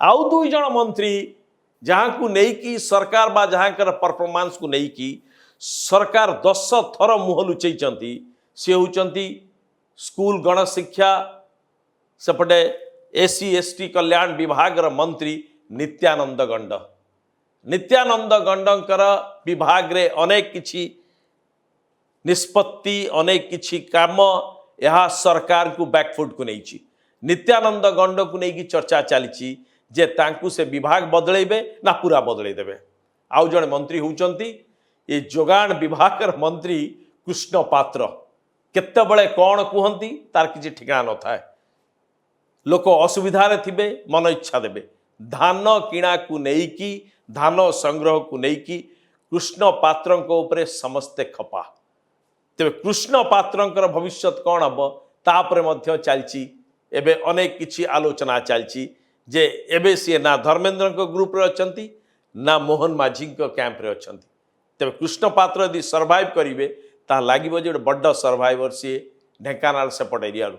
आउ दुई जन मंत्री जहाँ को नहीं सरकार बा जहाँ परफॉर्मेंस को नहीं सरकार 10 थर मुह लुचई सी होती स्कूल गणशिक्षा सेपटे एसी एसटी कल्याण विभाग मंत्री नित्यानंद गंड नित्यानंद गंडकर विभाग रे अनेक किछि निष्पत्ति अनेक किछि काम यह सरकार को बैकफुट को नहीं नित्यानंद गंड को लेकिन चर्चा चली जे तांकु से विभाग बदलेबे ना पूरा बदले देबे। आउ जड़े मंत्री होउचंती ये जोगान विभाग मंत्री कृष्ण पात्र केतेबेले कौन कहती तार किसी ठिकाना न थाए लोक असुविधारे थिबे मन इच्छा देबे धान किणा को नेकी धान संग्रह को नेकी कृष्ण पात्रंक उपरे समस्ते खपा तेरे कृष्ण पात्रंकर भविष्य कौन हम तापरे मध्य चलची एबे अनेक किछि आलोचना चलची जे एबे सी ना धर्मेंद्र ग्रुप रे अछंती ना मोहन माझी कैंप रे अछंती तेरे कृष्ण पात्र यदि सर्वाइव करिवे ता लागिबो जे बड्ड सर्वाइवर सी ढेंकानाल सेपट एरिया।